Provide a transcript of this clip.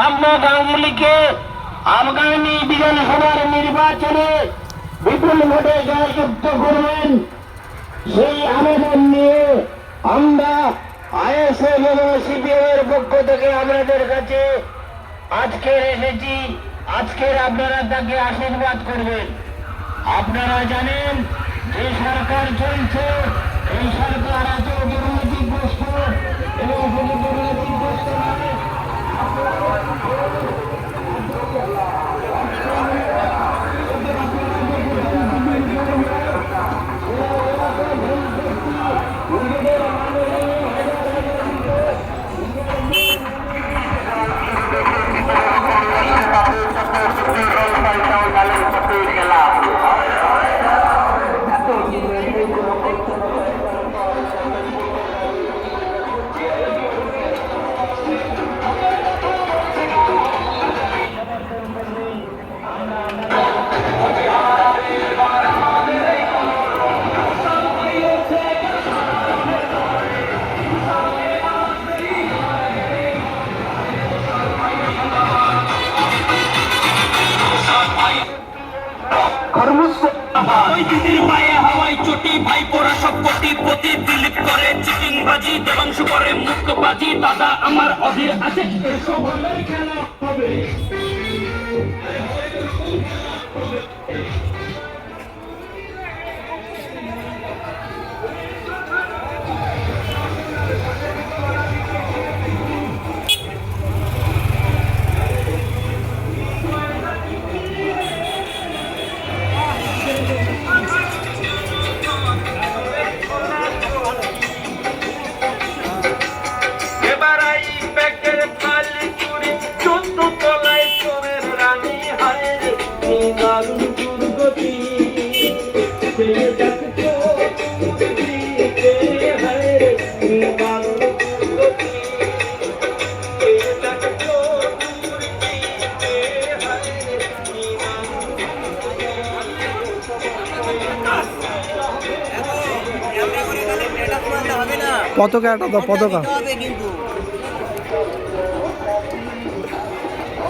সাম্য গাঙ্গুলিকে আগামী বিধানসভার নির্বাচনে বিপুল ভোটে জয়যুক্ত করবেন, সেই আবেদন নিয়ে আমরা আইএসএফ এবং সিপিএম এর পক্ষ থেকে আপনাদের কাছে আজকের এসেছি। আজকের আপনারা তাকে আশীর্বাদ করবেন। আপনারা জানেন যে সরকার চলছে, এই সরকার এত দুর্নীতিগ্রস্ত এবং শুধু দুর্নীতিগ্রস্ত নয়, দেবাংশু করে মুক্তবাজি, দাদা আমার অধীর আছে, এসব খেলা হবে। পতাকা একটা দাও, পতাকা।